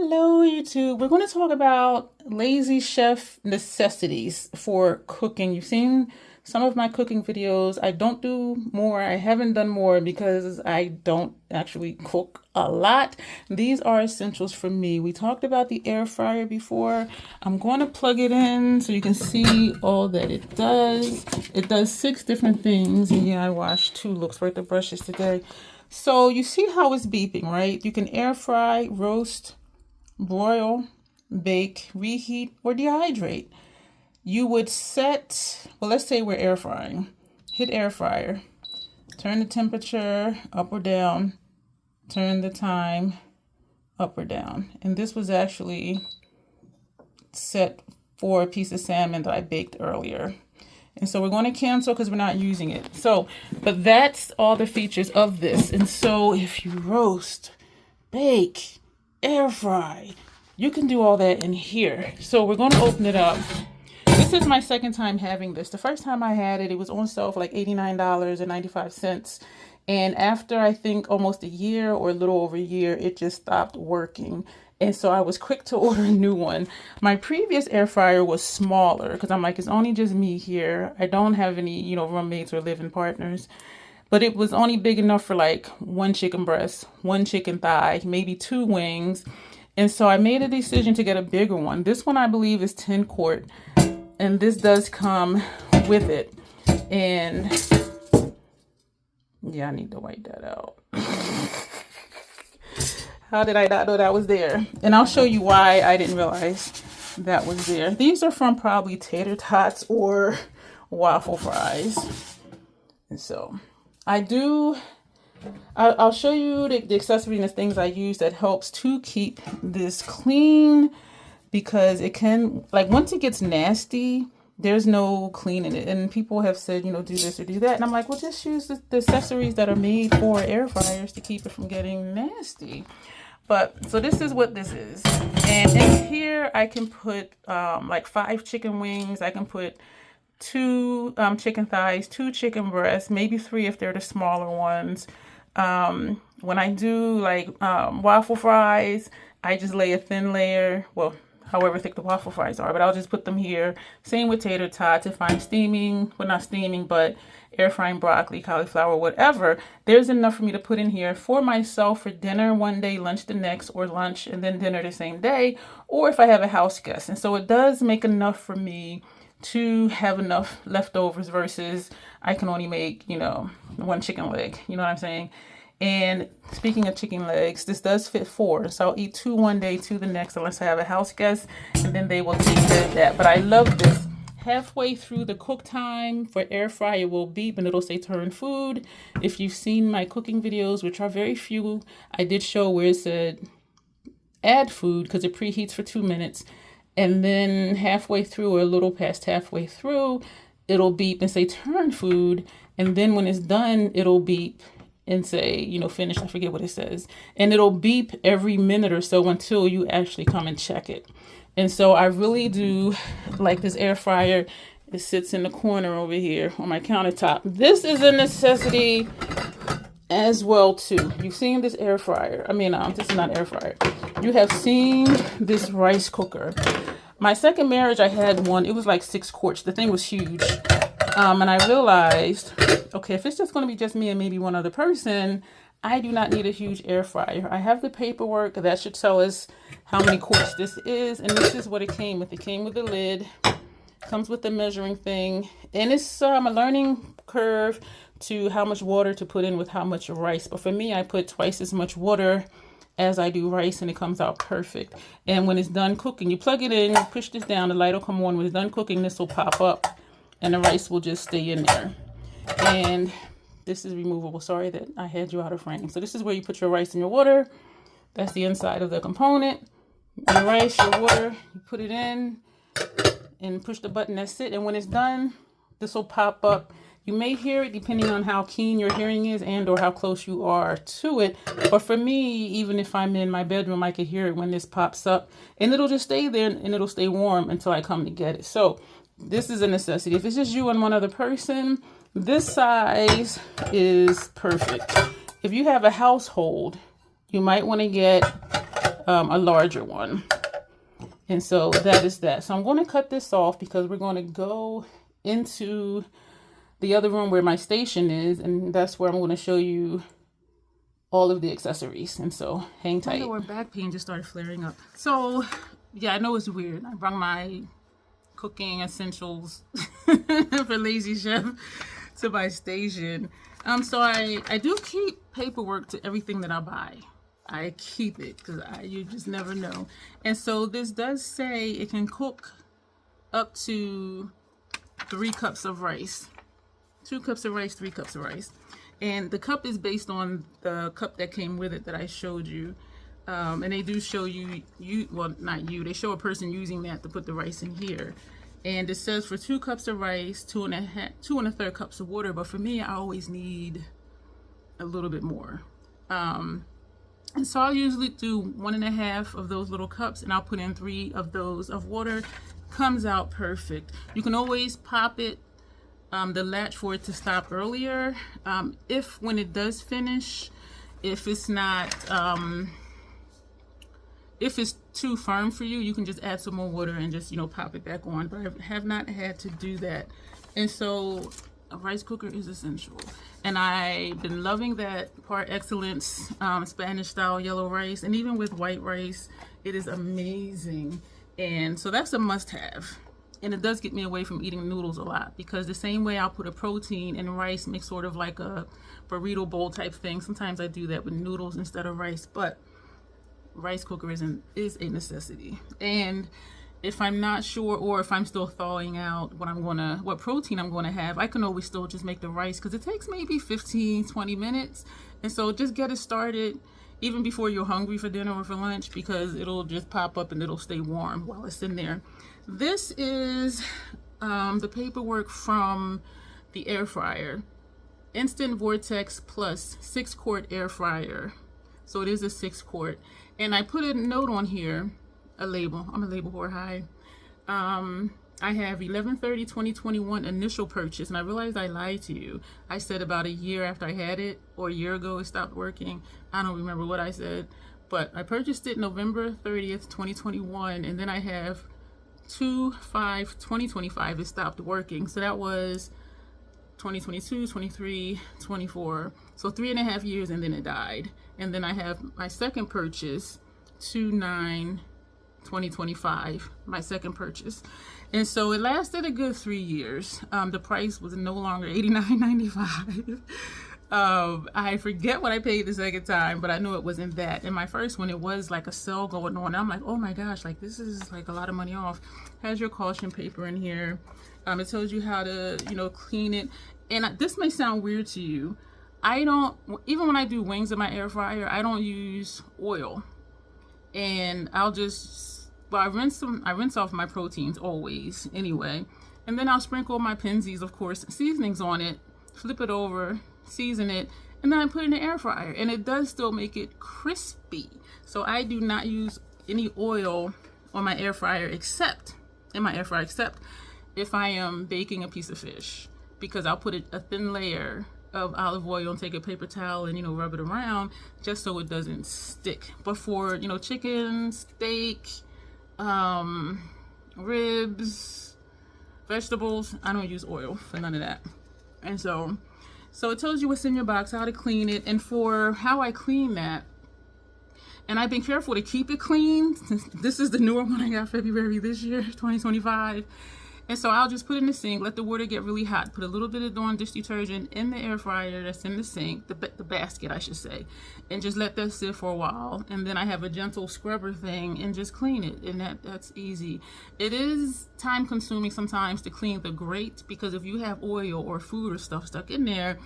Hello, YouTube. We're going to talk about lazy chef necessities for cooking. You've seen some of my cooking videos. I don't do more. I haven't done more because I don't actually cook a lot. These are essentials for me. We talked about the air fryer before. I'm going to plug it in so you can see all that it does. It does 6 different things. And yeah, I washed 2 looks worth of brushes today. So you see how it's beeping, right? You can air fry, roast, broil, bake, reheat, or dehydrate. You would set, well, let's say we're air frying. Hit air fryer. Turn the temperature up or down. Turn the time up or down. And this was actually set for a piece of salmon that I baked earlier. And so we're going to cancel because we're not using it. So, but that's all the features of this. And so if you roast, bake, air fry, you can do all that in here. So we're going to open it up. This is my second time having this. The first time I had it, it was on sale for like $89.95. And after I think almost a year or a little over a year, it just stopped working. And so I was quick to order a new one. My previous air fryer was smaller because I'm like, it's only just me here. I don't have any, roommates or living partners. But it was only big enough for like 1 chicken breast, 1 chicken thigh, maybe 2 wings. And so I made a decision to get a bigger one. This one I believe is 10 quart. And this does come with it. And yeah, I need to wipe that out. How did I not know that was there? And I'll show you why I didn't realize that was there. These are from probably tater tots or waffle fries. And so I'll show you the accessories and the things I use that helps to keep this clean, because it can, like, once it gets nasty, there's no cleaning it. And people have said, do this or do that. And I'm like, well, just use the accessories that are made for air fryers to keep it from getting nasty. But so this is what this is. And in here I can put like 5 chicken wings. I can put 2 chicken thighs, 2 chicken breasts, maybe 3 if they're the smaller ones. When I do like waffle fries, I just lay a thin layer, well, however thick the waffle fries are, but I'll just put them here. Same with tater tots. If I'm steaming, well, not steaming, but air frying broccoli, cauliflower, whatever, there's enough for me to put in here for myself for dinner one day, lunch the next, or lunch and then dinner the same day, or if I have a house guest. And so it does make enough for me to have enough leftovers versus I can only make, 1 chicken leg. You know what I'm saying? And speaking of chicken legs, this does fit 4. So I'll eat 2 one day, 2 the next, unless I have a house guest, and then they will take care of that. But I love this. Halfway through the cook time for air fry, it will beep and it'll say turn food. If you've seen my cooking videos, which are very few, I did show where it said add food because it preheats for 2 minutes. And then halfway through, or a little past halfway through, it'll beep and say turn food. And then when it's done, it'll beep and say, finish. I forget what it says. And it'll beep every minute or so until you actually come and check it. And so I really do like this air fryer. It sits in the corner over here on my countertop. This is a necessity as well too. You've seen this air fryer. This is not air fryer. You have seen this rice cooker. My second marriage, I had one. It was like 6 quarts. The thing was huge. And I realized, okay, if it's just going to be just me and maybe one other person, I do not need a huge air fryer. I have the paperwork that should tell us how many quarts this is. And this is what it came with. It came with the lid, comes with the measuring thing. And it's a learning curve to how much water to put in with how much rice. But for me, I put twice as much water as I do rice, and it comes out perfect. And when it's done cooking, you plug it in, you push this down, the light will come on. When it's done cooking, this will pop up and the rice will just stay in there. And this is removable. Sorry that I had you out of frame. So this is where you put your rice and your water. That's the inside of the component. Your rice, your water, you put it in and push the button, that's it. And when it's done, this will pop up. You may hear it depending on how keen your hearing is and or how close you are to it. But for me, even if I'm in my bedroom, I can hear it when this pops up. And it'll just stay there and it'll stay warm until I come to get it. So this is a necessity. If it's just you and one other person, this size is perfect. If you have a household, you might want to get a larger one. And so that is that. So I'm going to cut this off because we're going to go into the other room where my station is, and that's where I'm going to show you all of the accessories. And so hang tight. My lower back pain just started flaring up. So yeah, I know it's weird. I brought my cooking essentials for Lazy Chef to my station. So I do keep paperwork to everything that I buy. I keep it because you just never know. And so this does say it can cook up to 3 cups of rice. 2 cups of rice, 3 cups of rice. And the cup is based on the cup that came with it that I showed you. And they do show you, well, not you, they show a person using that to put the rice in here. And it says for 2 cups of rice, 2 1/3 cups of water. But for me, I always need a little bit more. And so I'll usually do 1.5 of those little cups, and I'll put in 3 of those of water. Comes out perfect. You can always pop it, the latch for it to stop earlier. If when it does finish, if it's not, if it's too firm for you, you can just add some more water and just, pop it back on. But I have not had to do that. And so a rice cooker is essential. And I've been loving that Par Excellence Spanish style yellow rice. And even with white rice, it is amazing. And so that's a must have. And it does get me away from eating noodles a lot, because the same way I'll put a protein in rice, make sort of like a burrito bowl type thing. Sometimes I do that with noodles instead of rice, but rice cooker is a necessity. And if I'm not sure, or if I'm still thawing out what protein I'm gonna have, I can always still just make the rice, because it takes maybe 15-20 minutes. And so just get it started even before you're hungry for dinner or for lunch, because it'll just pop up and it'll stay warm while it's in there. This is the paperwork from the air fryer. Instant Vortex Plus 6-quart air fryer. So it is a 6-quart. And I put a note on here, a label. I'm a label whore. Hi. I have 11/30/2021 initial purchase, and I realized I lied to you. I said about a year after I had it, or a year ago it stopped working. I don't remember what I said, but I purchased it November 30th, 2021, and then I have 2/5/2025 it stopped working. So that was 2022, 23, 24. So 3.5 years, and then it died. And then I have my second purchase, 2/9/2025, my second purchase. And so it lasted a good 3 years. The price was no longer $89.95. I forget what I paid the second time, but I knew it wasn't that. And my first one, it was like a sale going on. I'm like, oh my gosh, like this is like a lot of money off. Has your caution paper in here. It tells you how to, clean it. And this may sound weird to you. Even when I do wings in my air fryer, I don't use oil. And I rinse off my proteins always anyway. And then I'll sprinkle my Penzeys, of course, seasonings on it, flip it over, season it, and then I put it in the air fryer. And it does still make it crispy. So I do not use any oil on my air fryer except if I am baking a piece of fish, because I'll put a thin layer of olive oil and take a paper towel and rub it around just so it doesn't stick. But for chicken, steak, ribs, vegetables, I don't use oil for none of that. And so it tells you what's in your box, how to clean it. And for how I clean that, and I've been careful to keep it clean. This is the newer one I got February this year, 2025. And so I'll just put it in the sink, let the water get really hot, put a little bit of Dawn dish detergent in the air fryer that's in the sink, the basket I should say, and just let that sit for a while. And then I have a gentle scrubber thing and just clean it, and that's easy. It is time consuming sometimes to clean the grate, because if you have oil or food or stuff stuck in there,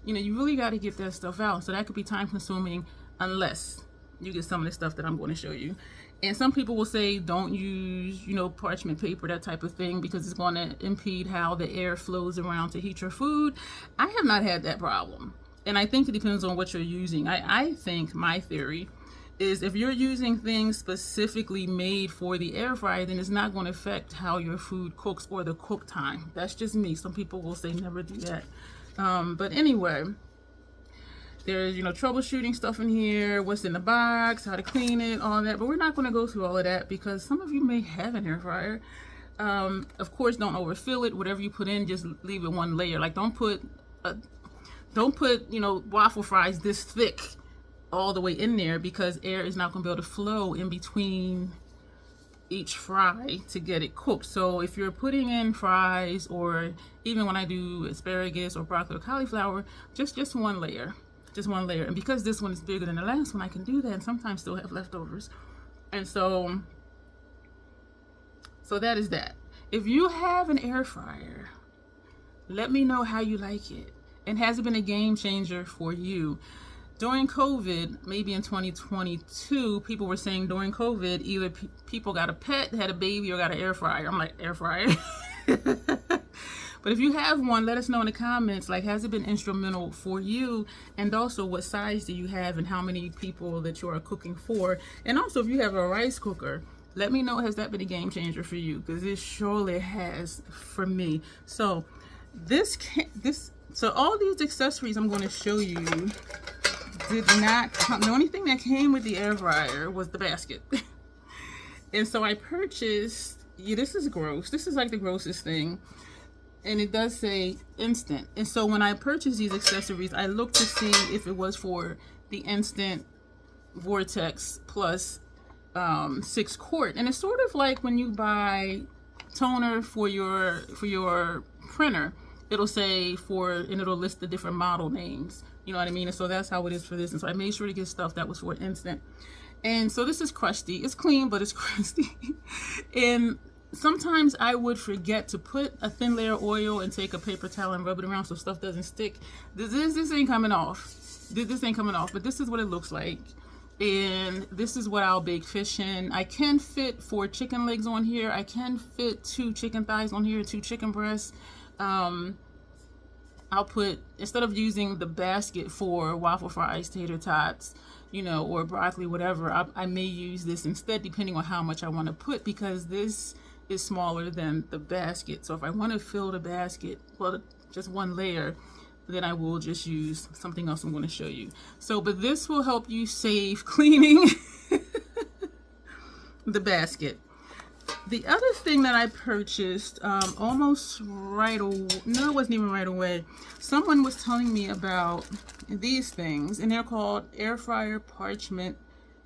you really got to get that stuff out. So that could be time consuming unless you get some of the stuff that I'm going to show you. And some people will say don't use, parchment paper, that type of thing, because it's going to impede how the air flows around to heat your food. I have not had that problem. And I think it depends on what you're using. I think my theory is if you're using things specifically made for the air fryer, then it's not going to affect how your food cooks or the cook time. That's just me. Some people will say never do that. But anyway, There's, you know, troubleshooting stuff in here, what's in the box, how to clean it, all that. But we're not going to go through all of that because some of you may have an air fryer. Of course, don't overfill it. Whatever you put in, just leave it one layer. Like don't put, you know, waffle fries this thick all the way in there, because air is not going to be able to flow in between each fry to get it cooked. So if you're putting in fries, or even when I do asparagus or broccoli or cauliflower, just one layer. Just one layer. And because this one is bigger than the last one, I can do that and sometimes still have leftovers. And so that is that. If you have an air fryer, let me know how you like it. And has it been a game changer for you? During COVID, maybe in 2022, people were saying during COVID, either people got a pet, had a baby, or got an air fryer. I'm like, air fryer? But if you have one, let us know in the comments, like, has it been instrumental for you? And also, what size do you have and how many people that you are cooking for? And also, if you have a rice cooker, let me know, has that been a game changer for you? Because it surely has for me. So so all these accessories I'm going to show you did not come. The only thing that came with the air fryer was the basket. And so I purchased, yeah, this is gross. This is like the grossest thing. And it does say instant. And so when I purchased these accessories, I looked to see if it was for the instant vortex plus 6 quart. And it's sort of like when you buy toner for your printer, it'll say and it'll list the different model names. You know what I mean? And so that's how it is for this. And so I made sure to get stuff that was for instant. And so this is crusty. It's clean, but it's crusty. And sometimes I would forget to put a thin layer of oil and take a paper towel and rub it around so stuff doesn't stick. This ain't coming off. This ain't coming off, but this is what it looks like. And this is what I'll bake fish in. I can fit 4 chicken legs on here. I can fit 2 chicken thighs on here, 2 chicken breasts. I'll put, instead of using the basket for waffle fries, tater tots, you know, or broccoli, whatever, I may use this instead, depending on how much I want to put, because this is smaller than the basket. So if I want to fill the basket, well, just one layer, then I will just use something else I'm going to show you. So, but this will help you save cleaning the basket. The other thing that I purchased almost right away, no, it wasn't even right away. Someone was telling me about these things, and they're called air fryer parchment,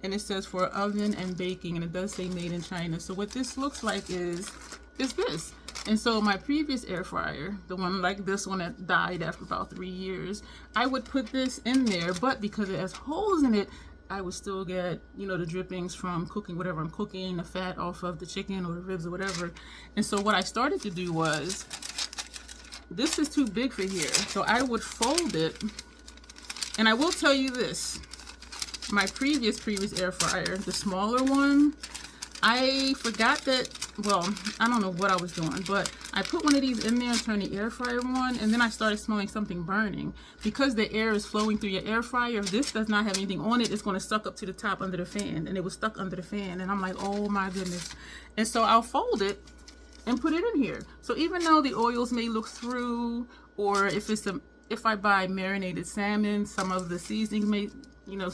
and it says for oven and baking, and it does say made in China. So what this looks like is this. And so my previous air fryer, the one like this one that died after about 3 years, I would put this in there, but because it has holes in it, I would still get, you know, the drippings from cooking whatever I'm cooking, the fat off of the chicken or the ribs or whatever. And so what I started to do was, this is too big for here. So I would fold it. And I will tell you this, my previous air fryer, the smaller one, I forgot that, well, I don't know what I was doing, but I put one of these in there and turned the air fryer on, and then I started smelling something burning. Because the air is flowing through your air fryer, if this does not have anything on it, it's going to suck up to the top under the fan, and it was stuck under the fan, and I'm like, oh my goodness. And so I'll fold it and put it in here. So even though the oils may look through, or if I buy marinated salmon, some of the seasoning may, you know,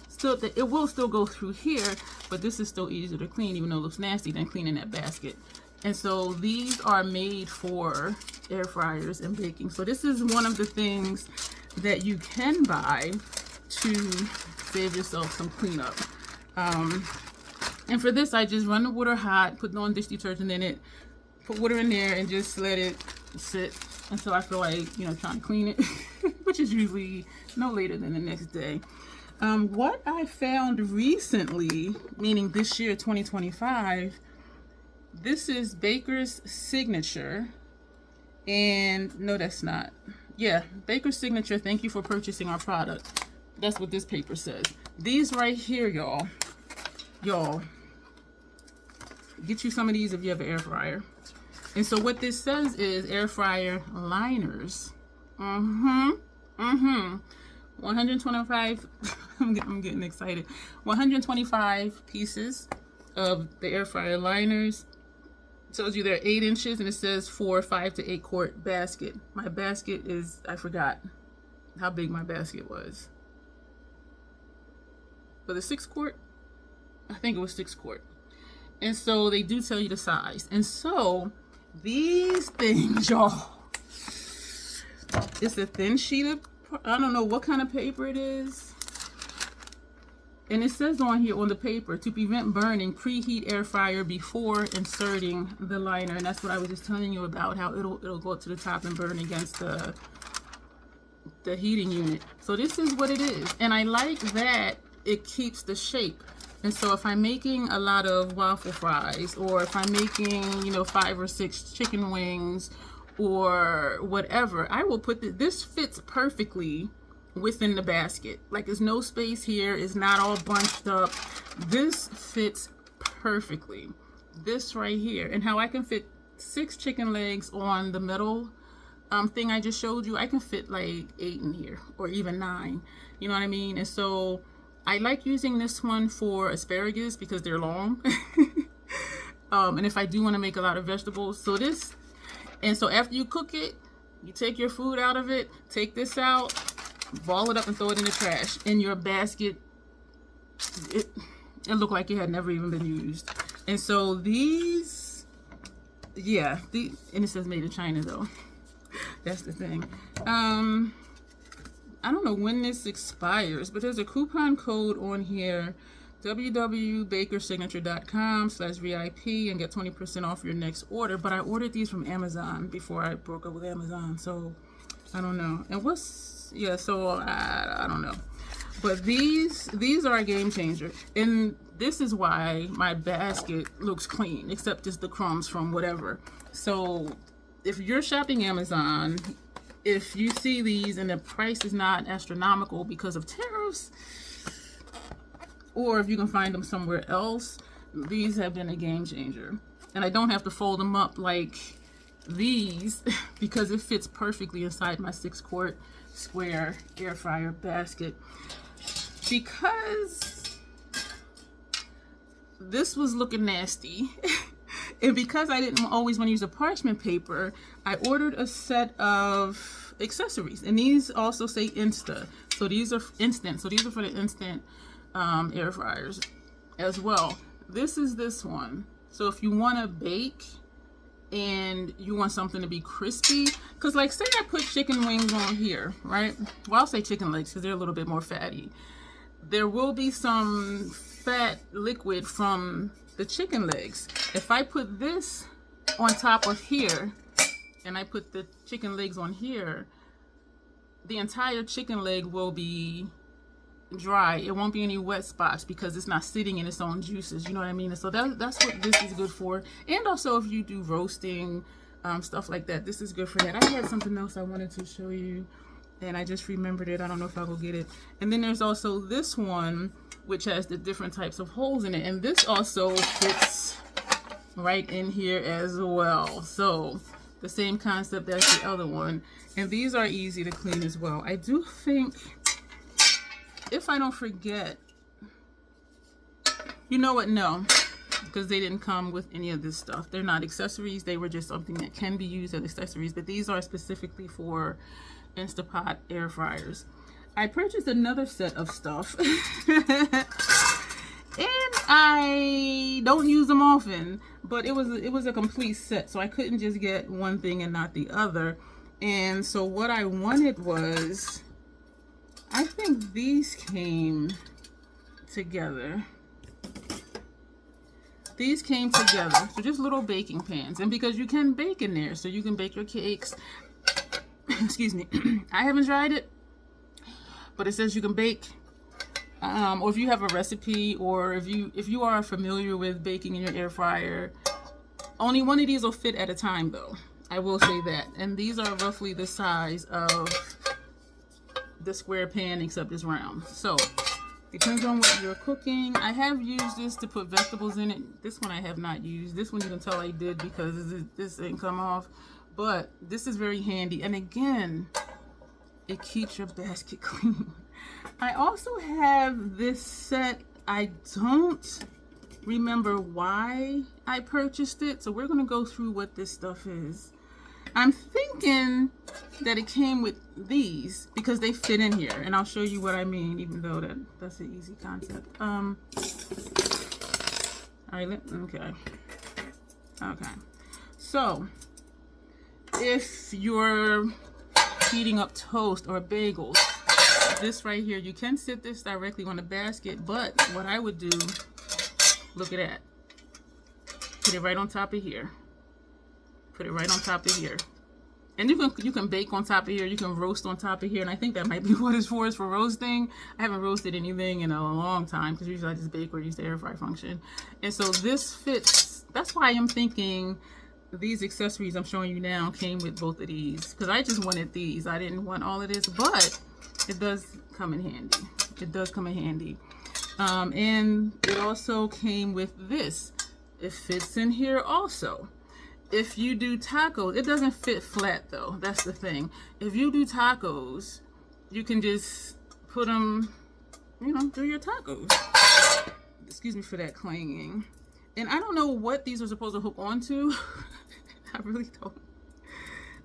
still, it will still go through here, but this is still easier to clean, even though it looks nasty, than cleaning that basket. And so these are made for air fryers and baking. So this is one of the things that you can buy to save yourself some cleanup. And for this, I just run the water hot, put on dish detergent in it, put water in there, and just let it sit until I feel like, you know, trying to clean it, which is usually no later than the next day. What I found recently, meaning this year, 2025, this is Baker's Signature, and no, that's not. Yeah, Baker's Signature, thank you for purchasing our product. That's what this paper says. These right here, y'all, get you some of these if you have an air fryer. And so what this says is air fryer liners. 125, I'm getting excited. 125 pieces of the air fryer liners. It tells you they're 8 inches, and it says for 5 to 8 quart basket. My basket is, I forgot. how big my basket was. For the 6-quart, I think it was 6-quart. And so they do tell you the size. And so these things, y'all, it's a thin sheet of, I don't know what kind of paper it is. And it says on here on the paper, to prevent burning, preheat air fryer before inserting the liner. And that's what I was just telling you about, how it'll go up to the top and burn against the heating unit. So this is what it is. And I like that it keeps the shape. And so if I'm making a lot of waffle fries, or if I'm making, you know, 5 or 6 chicken wings or whatever, I will put this fits perfectly within the basket. Like, there's no space here, it's not all bunched up. This fits perfectly. This right here, and how I can fit 6 chicken legs on the metal thing I just showed you, I can fit like 8 in here, or even 9, you know what I mean? And so I like using this one for asparagus because they're long. And if I do want to make a lot of vegetables, so this, and so after you cook it, you take your food out of it, take this out, ball it up and throw it in the trash. In your basket, it looked like it had never even been used. And so these, yeah, and it says made in China though. That's the thing. I don't know when this expires, but there's a coupon code on here, www.bakersignature.com/VIP, and get 20% off your next order. But I ordered these from Amazon before I broke up with Amazon, so I don't know. And what's, yeah, so I don't know. But these are a game changer. And this is why my basket looks clean, except just the crumbs from whatever. So if you're shopping Amazon, if you see these and the price is not astronomical because of tariffs, or if you can find them somewhere else, these have been a game changer. And I don't have to fold them up like these because it fits perfectly inside my 6-quart square air fryer basket. Because this was looking nasty. And because I didn't always want to use a parchment paper, I ordered a set of accessories. And these also say Insta. So these are instant. So these are for the instant air fryers as well. This is this one. So if you want to bake and you want something to be crispy, because like say I put chicken wings on here, right? Well, I'll say chicken legs because they're a little bit more fatty. There will be some fat liquid from the chicken legs. If I put this on top of here and I put the chicken legs on here, the entire chicken leg will be dry. It won't be any wet spots because it's not sitting in its own juices, you know what I mean? And so that's what this is good for. And also if you do roasting, stuff like that, this is good for that. I had something else I wanted to show you and I just remembered it. I don't know if I'll go get it. And then there's also this one, which has the different types of holes in it. And this also fits right in here as well. So the same concept as the other one. And these are easy to clean as well. I do think, if I don't forget, you know what? No, because they didn't come with any of this stuff. They're not accessories. They were just something that can be used as accessories. But these are specifically for Instapot air fryers. I purchased another set of stuff and I don't use them often, but it was a complete set, so I couldn't just get one thing and not the other. And so what I wanted was, I think these came together. These came together, so just little baking pans, and because you can bake in there, so you can bake your cakes. Excuse me. I haven't tried it, but it says you can bake, or if you have a recipe, or if you are familiar with baking in your air fryer. Only one of these will fit at a time though, I will say that. And these are roughly the size of the square pan, except it's round. So depends on what you're cooking. I have used this to put vegetables in it. This one I have not used. This one you can tell I did because this didn't come off. But this is very handy. And again, it keeps your basket clean. I also have this set. I don't remember why I purchased it. So we're going to go through what this stuff is. I'm thinking that it came with these because they fit in here, and I'll show you what I mean, even though that's an easy concept. All right, okay. So if you're heating up toast or bagels, this right here, you can sit this directly on the basket, but what I would do, look at that. Put it right on top of here. Put it right on top of here. And you can bake on top of here, you can roast on top of here, and I think that might be what it's for, is for roasting. I haven't roasted anything in a long time because usually I just bake or use the air fry function. And so this fits. That's why I'm thinking these accessories I'm showing you now came with both of these, because I just wanted these. I didn't want all of this, but it does come in handy. It does come in handy. And it also came with this. It fits in here also. If you do tacos, it doesn't fit flat though. That's the thing. If you do tacos, you can just put them, you know, through your tacos. Excuse me for that clanging. And I don't know what these are supposed to hook onto. I really don't.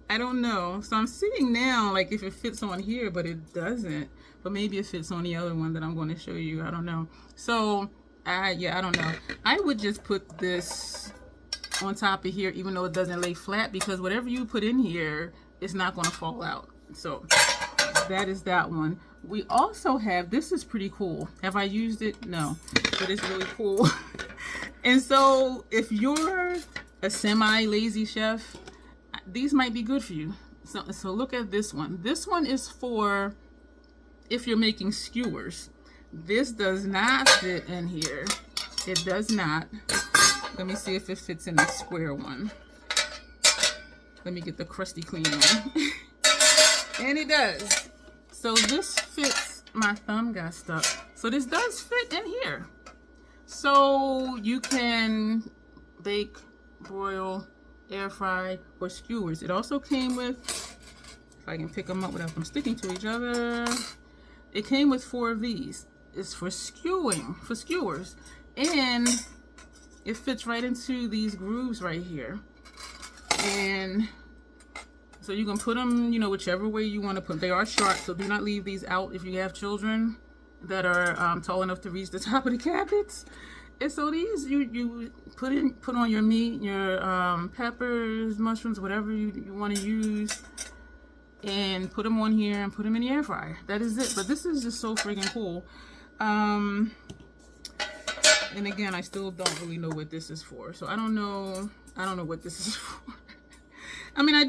I don't know. So I'm seeing now, like, if it fits on here, but it doesn't. But maybe it fits on the other one that I'm going to show you. I don't know. So, yeah, I don't know. I would just put this on top of here, even though it doesn't lay flat, because whatever you put in here, it's not going to fall out. So that is that one. We also have, this is pretty cool. Have I used it? No, but it's really cool. And so if you're a semi-lazy chef, these might be good for you. So look at this one. This one is for if you're making skewers. This does not fit in here. It does not. Let me see if it fits in the square one. Let me get the crusty clean one. And it does. So this fits, my thumb got stuck. So this does fit in here. So you can bake, broil, air fry, or skewers. It also came with, if I can pick them up without them sticking to each other, it came with 4 of these. It's for skewing, for skewers. And it fits right into these grooves right here. And so you can put them, you know, whichever way you want to put them. They are sharp, so do not leave these out if you have children that are tall enough to reach the top of the cabinets. And so these, you put on your meat, your peppers, mushrooms, whatever you want to use, and put them on here and put them in the air fryer. That is it. But this is just so freaking cool. And again, I still don't really know what this is for. So I don't know what this is for. I mean, I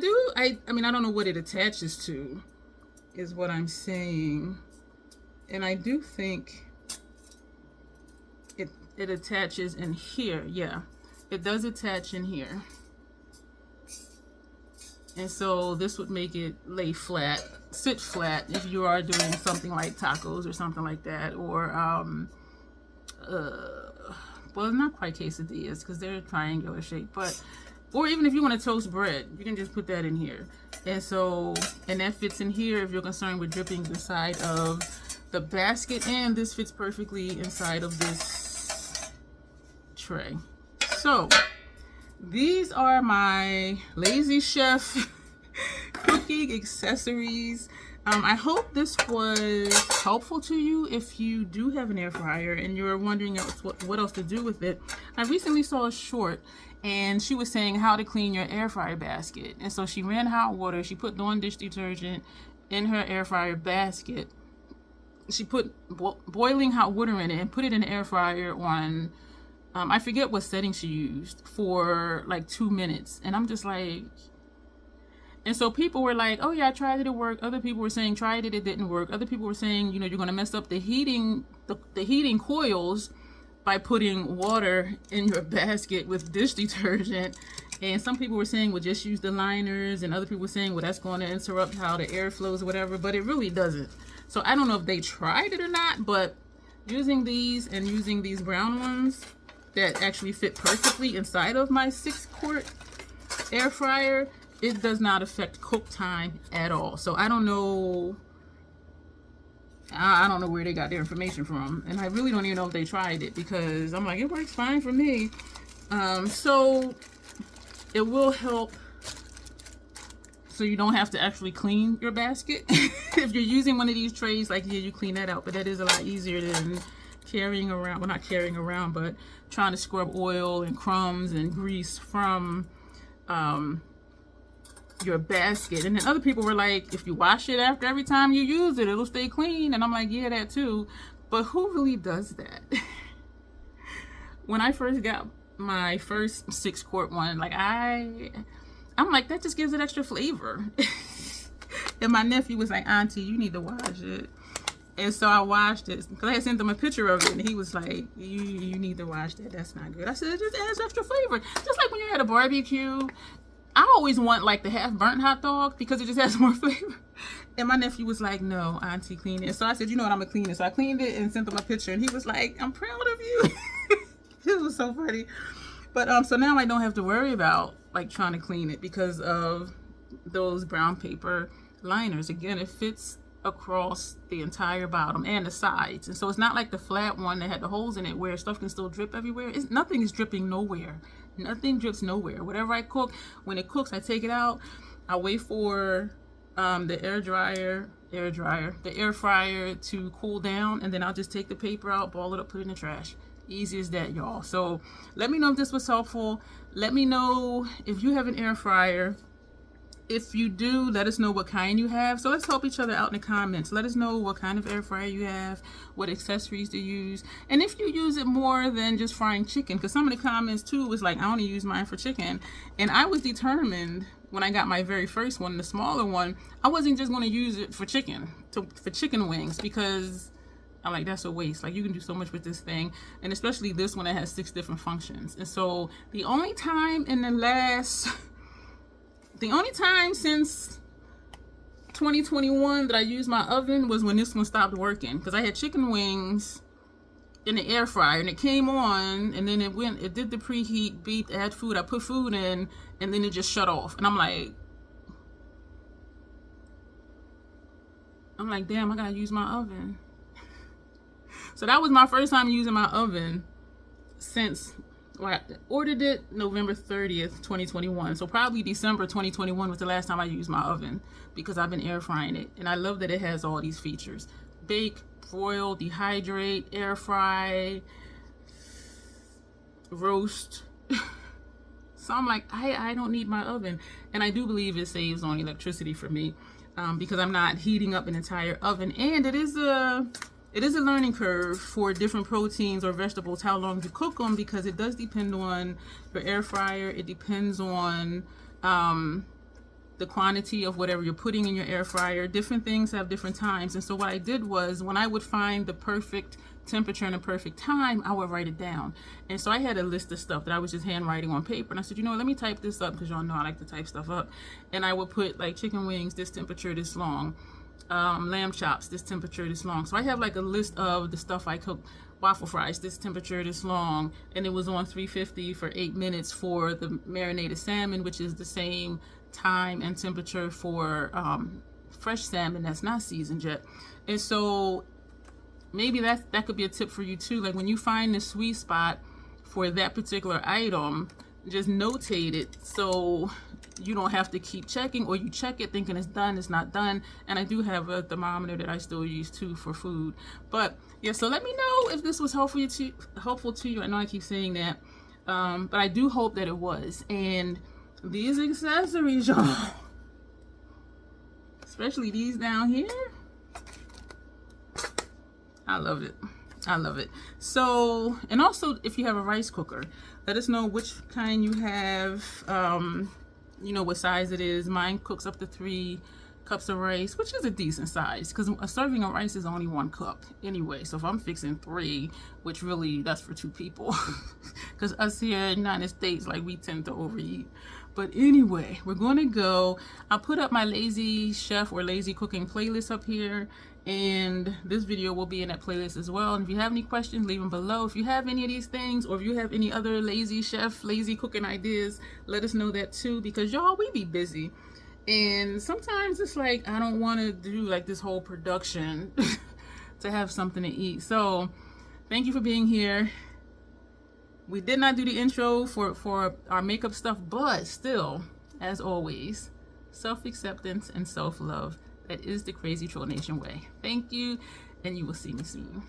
mean, I don't know what it attaches to, is what I'm saying. And I do think it attaches in here. Yeah, it does attach in here. And so this would make it lay flat, sit flat if you are doing something like tacos or something like that, or well, not quite quesadillas because they're triangular shape, but, or even if you want to toast bread, you can just put that in here. And so, and that fits in here if you're concerned with dripping the side of the basket, and this fits perfectly inside of this tray. So these are my lazy chef cooking accessories. I hope this was helpful to you if you do have an air fryer and you're wondering what else to do with it. I recently saw a short and she was saying how to clean your air fryer basket. And so she ran hot water, she put Dawn dish detergent in her air fryer basket. She put boiling hot water in it and put it in the air fryer on, I forget what setting she used, for like 2 minutes. And I'm just like, and so people were like, oh yeah, I tried it, it worked. Other people were saying, tried it, it didn't work. Other people were saying, you know, you're going to mess up the heating coils by putting water in your basket with dish detergent. And some people were saying, well, just use the liners. And other people were saying, well, that's going to interrupt how the air flows or whatever. But it really doesn't. So I don't know if they tried it or not, but using these and using these brown ones that actually fit perfectly inside of my 6-quart air fryer, it does not affect cook time at all. So I don't know where they got their information from, and I really don't even know if they tried it, because I'm like, it works fine for me. So it will help so you don't have to actually clean your basket. If you're using one of these trays, like, yeah, you clean that out, but that is a lot easier than carrying around, well, not carrying around, but trying to scrub oil and crumbs and grease from your basket. And then other people were like, if you wash it after every time you use it, it'll stay clean. And I'm like, yeah, that too. But who really does that? When I first got my first 6-quart one, like I'm like, that just gives it extra flavor. And my nephew was like, Auntie, you need to wash it. And so I washed it because I had sent him a picture of it, and he was like, you need to wash that. That's not good. I said, it just adds extra flavor. Just like when you're at a barbecue, I always want like the half burnt hot dog because it just has more flavor. And my nephew was like, no, Auntie, clean it. So I said, you know what, I'm gonna clean it. So I cleaned it and sent him a picture, and he was like, I'm proud of you. It was so funny. But so now I don't have to worry about like trying to clean it because of those brown paper liners. Again, it fits across the entire bottom and the sides, and so it's not like the flat one that had the holes in it where stuff can still drip everywhere. Nothing is dripping nowhere. Nothing drips nowhere. Whatever I cook, when it cooks, I take it out. I wait for the air fryer to cool down, and then I'll just take the paper out, ball it up, put it in the trash. Easy as that, y'all. So let me know if this was helpful. Let me know if you have an air fryer. If you do, let us know what kind you have. So let's help each other out in the comments. Let us know what kind of air fryer you have, what accessories to use, and if you use it more than just frying chicken. Because some of the comments too was like, I only use mine for chicken. And I was determined when I got my very first one, the smaller one, I wasn't just going to use it for chicken, for chicken wings, because I'm like, that's a waste. Like, you can do so much with this thing, and especially this one that has 6 different functions. And so the only time since 2021 that I used my oven was when this one stopped working, because I had chicken wings in the air fryer and it came on, and then it did the preheat, beep, add food, I put food in, and then it just shut off. And I'm like, damn, I gotta use my oven. So that was my first time using my oven since, well, I ordered it November 30th, 2021. So probably December 2021 was the last time I used my oven, because I've been air frying it. And I love that it has all these features: bake, broil, dehydrate, air fry, roast. So I'm like, I don't need my oven. And I do believe it saves on electricity for me, because I'm not heating up an entire oven. And it is a learning curve for different proteins or vegetables, how long you cook them, because it does depend on your air fryer. It depends on the quantity of whatever you're putting in your air fryer. Different things have different times. And so what I did was, when I would find the perfect temperature and the perfect time, I would write it down. And so I had a list of stuff that I was just handwriting on paper. And I said, you know, let me type this up, because y'all know I like to type stuff up. And I would put like chicken wings, this temperature, this long. Lamb chops, this temperature, this long. So I have like a list of the stuff I cook. Waffle fries, this temperature, this long. And it was on 350 for 8 minutes for the marinated salmon, which is the same time and temperature for fresh salmon that's not seasoned yet. And so maybe that could be a tip for you too. Like, when you find the sweet spot for that particular item, just notate it so you don't have to keep checking, or you check it thinking it's done, it's not done. And I do have a thermometer that I still use too for food. But yeah, so let me know if this was helpful to you. I know I keep saying that, but I do hope that it was. And these accessories, y'all, especially these down here, I love it. I love it. So, and also, if you have a rice cooker, let us know which kind you have, you know, what size it is. Mine cooks up to 3 cups of rice, which is a decent size, because a serving of rice is only 1 cup anyway. So if I'm fixing 3, which really, that's for 2 people, because us here in the United States, like, we tend to overeat. But anyway, we're going to go. I'll put up my lazy chef or lazy cooking playlist up here, and this video will be in that playlist as well. And if you have any questions, leave them below. If you have any of these things, or if you have any other lazy chef, lazy cooking ideas, let us know that too, because y'all, we be busy. And sometimes it's like, I don't want to do like this whole production to have something to eat. So thank you for being here. We did not do the intro for our makeup stuff, but still, as always, self-acceptance, and self-love. That is the Crazy Troll Nation way. Thank you, and you will see me soon.